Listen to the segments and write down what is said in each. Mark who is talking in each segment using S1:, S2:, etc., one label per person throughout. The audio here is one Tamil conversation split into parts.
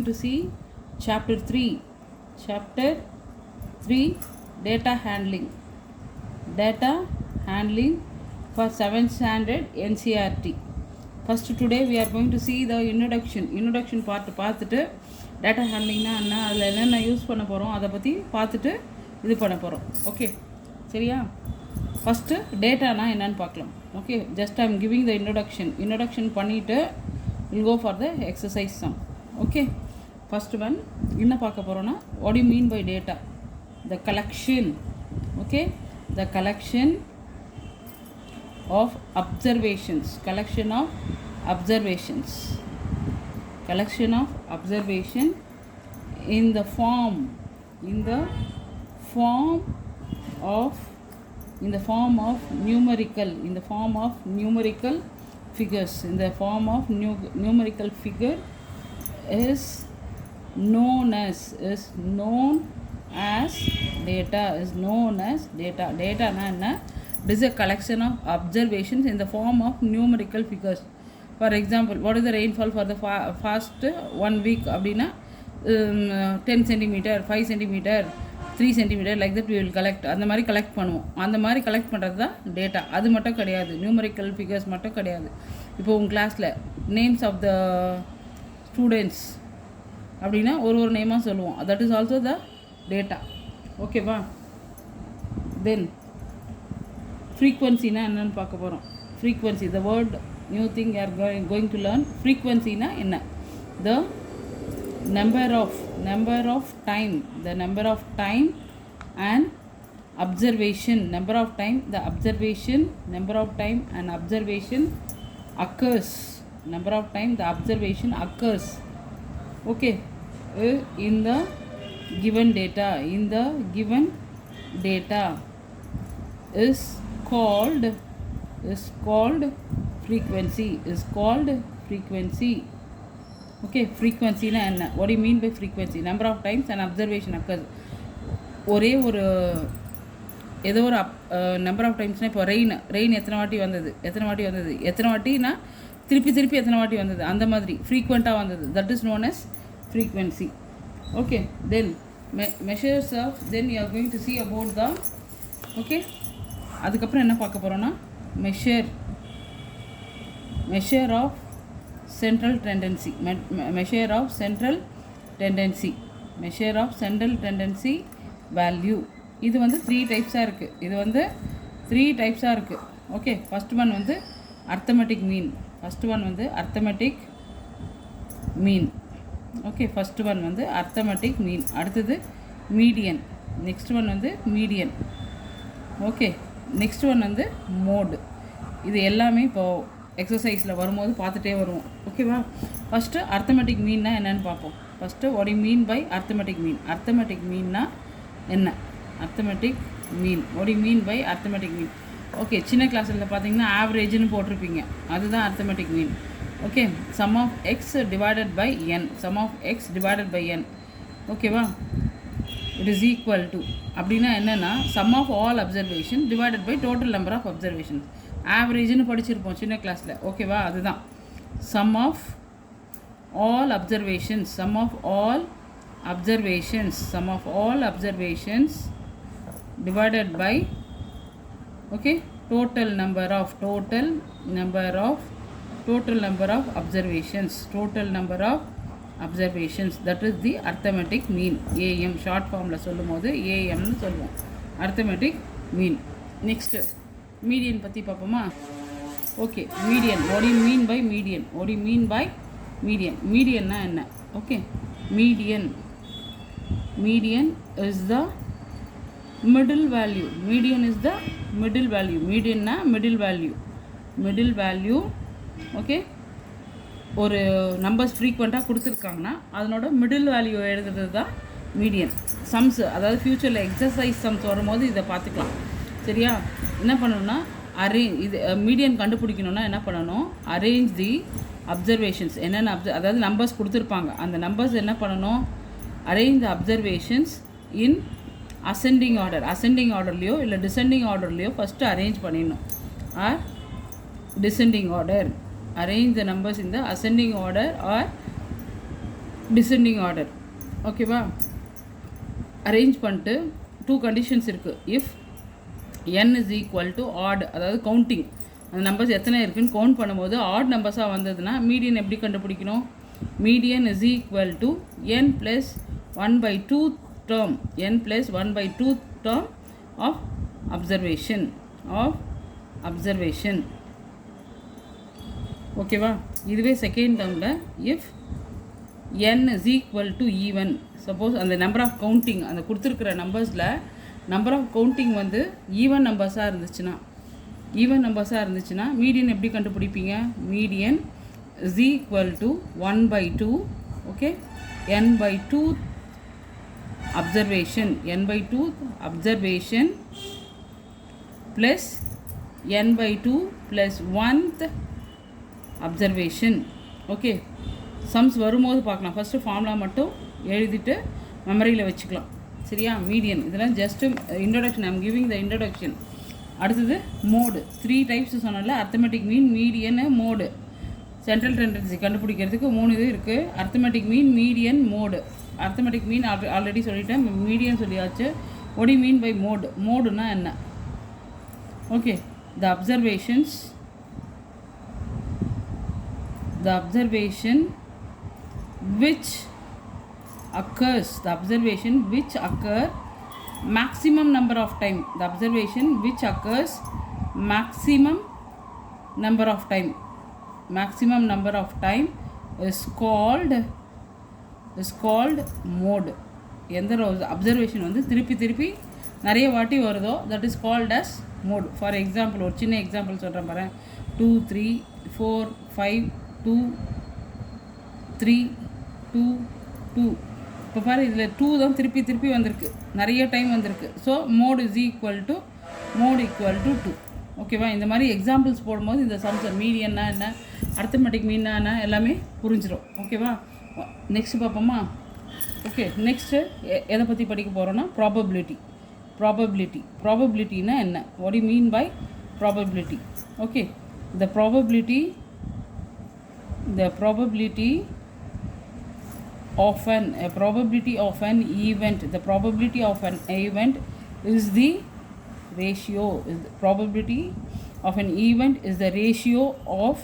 S1: to see chapter 3. Chapter 3, data handling. Data handling for 7th standard NCERT. First today we are going to see the introduction part பார்த்துட்டு data handling னா என்ன, அதில் என்னென்ன யூஸ் பண்ண போகிறோம் அதை பற்றி பார்த்துட்டு இது பண்ண போகிறோம். ஓகே சரியா? ஃபஸ்ட்டு டேட்டானா என்னன்னு பார்க்கலாம். Okay, just I am giving the introduction பண்ணிவிட்டு will go for the exercise sum. Okay, first one என்ன பார்க்க போகிறோன்னா, what you mean by data? The collection. Okay, the collection of observations, collection of observation in the form of numerical figures. In the form of numerical figure is known as data. Data na enna? It is a collection of observations in the form of numerical figures. For example, what is the rainfall for the past 1 week அப்படின்னா 10 cm, 5 cm, 3 cm, like that we will collect. அந்த மாதிரி கலெக்ட் பண்ணுவோம். அந்த மாதிரி கலெக்ட் பண்ணுறது தான் டேட்டா. அது மட்டும் கிடையாது, நியூமரிக்கல் ஃபிகர்ஸ் மட்டும் கிடையாது. இப்போ உங்கள் கிளாஸில் நேம்ஸ் ஆஃப் த ஸ்டூடெண்ட்ஸ் அப்படின்னா ஒரு நேமாக சொல்லுவோம். That is also the data. ஓகேவா? தென் ஃப்ரீக்வன்சினா என்னென்னு பார்க்க போகிறோம். Frequency, the word new thing are going to learn. ஃப்ரீக்வன்சினா என்ன? The number of time and observation. Number of time and observation occurs. Number of time the observation occurs. Okay, in the given data is called frequency. Okay, frequency na enna? What do you mean by frequency? Number of times an observation occurs. ஒரே ஒரு ஏதோ ஒரு நம்பர் ஆஃப் டைம்ஸ்னால், இப்போ ரெயின் எத்தனை வாட்டினா திருப்பி எத்தனை வாட்டி வந்தது, அந்த மாதிரி ஃப்ரீக்வெண்ட்டாக வந்தது. That is known as frequency. Okay, then measures of, then you are going to see about the, okay, அதுக்கப்புறம் என்ன பார்க்க போகிறோன்னா, measure of central tendency value. இது வந்து 3 டைப்ஸாக இருக்குது. ஓகே, ஃபஸ்ட் ஒன் வந்து arithmetic mean. Okay, first one வந்து அர்த்தமெட்டிக் மீன். அடுத்தது மீடியன். நெக்ஸ்ட் ஒன் வந்து மீடியன். ஓகே, நெக்ஸ்ட் ஒன் வந்து மோடு. இது எல்லாமே இப்போது எக்ஸசைஸில் வரும்போது பார்த்துட்டே வருவோம். ஓகேவா? ஃபஸ்ட்டு அர்த்தமெட்டிக் மீன்னா என்னென்னு பார்ப்போம். First what you mean by arithmetic mean? Arithmetic மீன்னா என்ன? What you mean by arithmetic mean? Okay, சின்ன கிளாஸில் பார்த்தீங்கன்னா ஆவரேஜ்னு போட்டிருப்பீங்க. அதுதான் arithmetic mean. Okay, sum of x divided by n. ஓகேவா? இட் இஸ் ஈக்குவல் டு அப்படின்னா என்னென்னா, sum of all observation divided by total number of observations. ஆவரேஜ்னு படிச்சிருப்போம் சின்ன கிளாஸில். ஓகேவா? அதுதான் sum of all observations divided by, okay, total number of observations. That is the arithmetic mean. AM short ஃபார்மில் சொல்லும் போது ஏஎம்னு சொல்லுவோம், அர்த்தமெட்டிக் மீன். நெக்ஸ்ட்டு மீடியன் பற்றி பார்ப்போமா? Okay, median. What you mean by median? மீடியன்னா என்ன? Okay, median is the middle value. மீடியன்னா மிடில் வேல்யூ. ஓகே, ஒரு நம்பர்ஸ் ஃப்ரீக்வெண்ட்டாக கொடுத்துருக்காங்கன்னா அதனோட மிடில் வேல்யூ எழுதுறது தான் மீடியன். சம்ஸ், அதாவது ஃப்யூச்சரில் எக்ஸசைஸ் சம்ஸ் வரும்போது இதை பார்த்துக்கலாம். சரியா? என்ன பண்ணணும்னா, இது மீடியன் கண்டுபிடிக்கணும்னா என்ன பண்ணணும்? Arrange the observations. என்னென்ன அதாவது நம்பர்ஸ் கொடுத்துருப்பாங்க. அந்த நம்பர்ஸ் என்ன பண்ணணும்? Arrange the observations in ascending ஆர்டர்லையோ இல்லை டிசெண்டிங் ஆர்டர்லையோ ஃபஸ்ட்டு அரேஞ்ச் பண்ணிடணும். Or descending order. Arrange the numbers in the ascending order or descending order. ஓகேவா? அரேஞ்ச் பண்ணிட்டு 2 கண்டிஷன்ஸ் இருக்குது. If n is equal to odd, அதாவது கவுண்டிங், அந்த நம்பர்ஸ் எத்தனை இருக்குதுன்னு கவுண்ட் பண்ணும்போது ஆட் நம்பர்ஸாக வந்ததுன்னா மீடியன் எப்படி கண்டுபிடிக்கணும்? Median is equal to n plus 1/2 term, n plus 1/2 term of observation. ஓகேவா? இதுவே செகண்ட் டேர்மில் if n is equal to even, suppose அந்த நம்பர் ஆஃப் கவுண்டிங், அந்த கொடுத்துருக்கிற நம்பர்ஸில் நம்பர் ஆஃப் கவுண்டிங் வந்து ஈவன் நம்பர்ஸாக இருந்துச்சுன்னா மீடியன் எப்படி கண்டுபிடிப்பீங்க? Median is equal to 1/2, okay, n/2 observation, n/2 observation plus n/2 plus 1th observation. Okay, sums வரும்போது பார்க்கலாம். ஃபஸ்ட்டு ஃபார்முலா மட்டும் எழுதிட்டு மெமரியில் வச்சுக்கலாம். சரியா? மீடியன் இதெல்லாம் just introduction, I'm giving the introduction. அடுத்தது மோடு. 3 டைப்ஸ் சொன்னால arithmetic mean, median, mode. Central tendency கண்டுபிடிக்கிறதுக்கு 3 இது இருக்குது. Arithmetic mean, median, mode. Arithmetic mean already சொல்லிட்டேன், மீடியன் சொல்லியாச்சு. ஒடி மீன் பை மோடு. மோடுனா என்ன? Okay, the observation which occurs, maximum number of time, the observation which occurs maximum number of time is called mode. எந்த அப்சர்வேஷன் வந்து திருப்பி நிறைய வாட்டி வருதோ that is called as mode. For example, ஒரு சின்ன எக்ஸாம்பிள் சொல்கிறேன் பாரு. 2 3 4 5 2 3 2 2. இப்போ பாரு, இதில் 2 தான் திருப்பி வந்திருக்கு, நிறைய டைம் வந்திருக்கு. So mode is equal to 2. ஓகேவா? இந்த மாதிரி எக்ஸாம்பிள்ஸ் போடும்போது இந்த சம்ஸ் மீடியன்னா என்ன, அர்த்தமெட்டிக் மீன்னா என்ன, எல்லாமே புரிஞ்சிடும். ஓகேவா? நெக்ஸ்ட்டு பார்ப்போமா? ஓகே, நெக்ஸ்ட்டு எதை பற்றி படிக்க போகிறோன்னா ப்ராபபிலிட்டினா என்ன? What you mean by probability? Okay, the probability of an event is the ratio. Probability of an event is the ratio of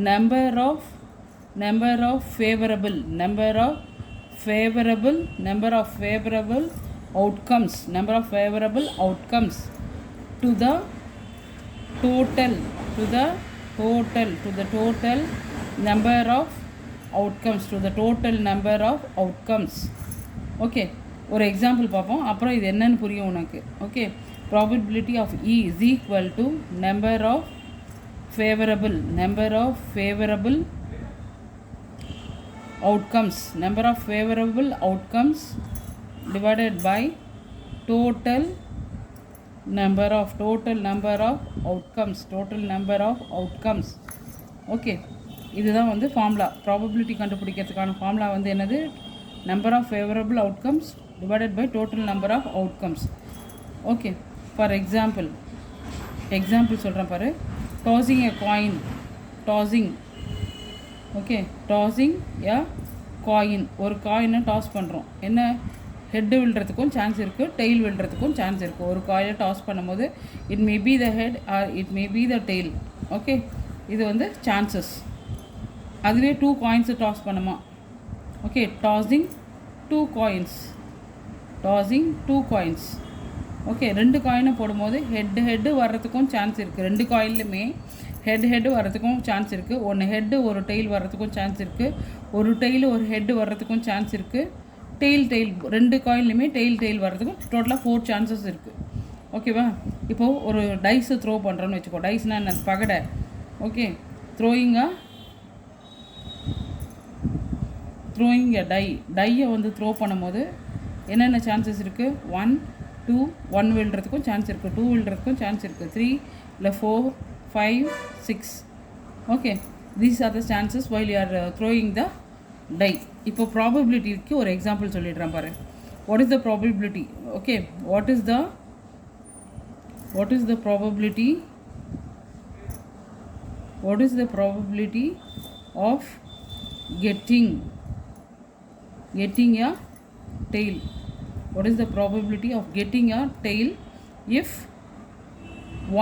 S1: number of favorable outcomes to the total number of outcomes. Okay, ஒரு எக்ஸாம்பிள் பார்ப்போம், அப்புறம் இது என்னன்னு புரியும் உனக்கு. Okay, probability of E is equal to number of favorable outcomes divided by total number of outcomes. Okay, இதுதான் வந்து ஃபார்முலா. ப்ராபபிலிட்டி கண்டுபிடிக்கிறதுக்கான ஃபார்முலா வந்து என்னது? Number of favourable outcomes divided by total number of outcomes. Okay, for example சொல்கிறேன் பாரு. Tossing a coin, tossing a coin, ஒரு காயினை டாஸ் பண்ணுறோம். என்ன, ஹெட்டு விழுறதுக்கும் சான்ஸ் இருக்குது, டெயில் விழுறதுக்கும் சான்ஸ் இருக்குது. ஒரு காயினை டாஸ் பண்ணும்போது it may be the head or it may be the tail. Okay, இது வந்து சான்சஸ். அதுவே 2 காயின்ஸை டாஸ் பண்ணுமா? Okay, tossing 2 coins. ஓகே, 2 காயினை போடும்போது ஹெட்டு வர்றதுக்கும் சான்ஸ் இருக்குது. 2 காயின்லையுமே ஹெட் வர்றதுக்கும் சான்ஸ் இருக்குது. ஒன்று ஹெட்டு ஒரு டெயில் வர்றதுக்கும் சான்ஸ் இருக்குது. ஒரு டெயில் ஒரு ஹெட்டு வர்றதுக்கும் சான்ஸ் இருக்குது. டெயில் 2 காயின்லையுமே டெயில் வர்றதுக்கும் டோட்டலாக 4 சான்சஸ் இருக்குது. ஓகேவா? இப்போது ஒரு டைஸை த்ரோ பண்ணுறோன்னு வச்சுக்கோ. டைஸ்னால் என்ன? பகடை. ஓகே, த்ரோயிங் எ டையை வந்து த்ரோ பண்ணும்போது என்னென்ன சான்சஸ் இருக்குது? 1 2 1 விழுறதுக்கும் சான்ஸ் இருக்குது, 2 விழுறதுக்கும் சான்ஸ் இருக்குது, 3 இல்லை 4 5 6. Okay, these are the chances while you are throwing the die. இப்போ ப்ராபபிலிட்டிக்கு ஒரு எக்ஸாம்பிள் சொல்லிடுறேன் பாரு. What is the probability? Okay, what is the probability of getting getting a tail? What is the probability of getting a tail if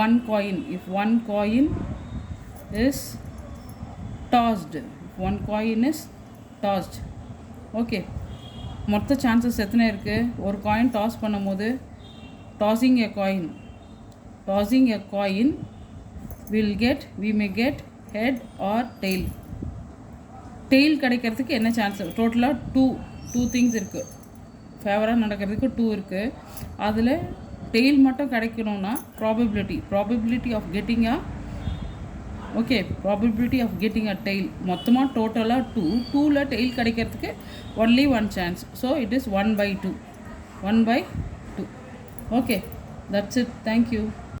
S1: one coin is tossed? If one coin is tossed. Okay, மொத்த சான்சஸ் எத்தனை இருக்குது? ஒரு காயின் டாஸ் பண்ணும்போது tossing a coin we may get head or tail. Tail கிடைக்கிறதுக்கு என்ன சான்ஸ்? டோட்டலாக டூ திங்ஸ் இருக்குது. ஃபேவராக நடக்கிறதுக்கு 2 இருக்குது. அதில் டெய்ல் மட்டும் கிடைக்கணும்னா probability of getting a tail மொத்தமாக டோட்டலாக 2ல் டெய்ல் கிடைக்கிறதுக்கு only 1 chance. So it is 1/2. Okay, that's it. Thank you.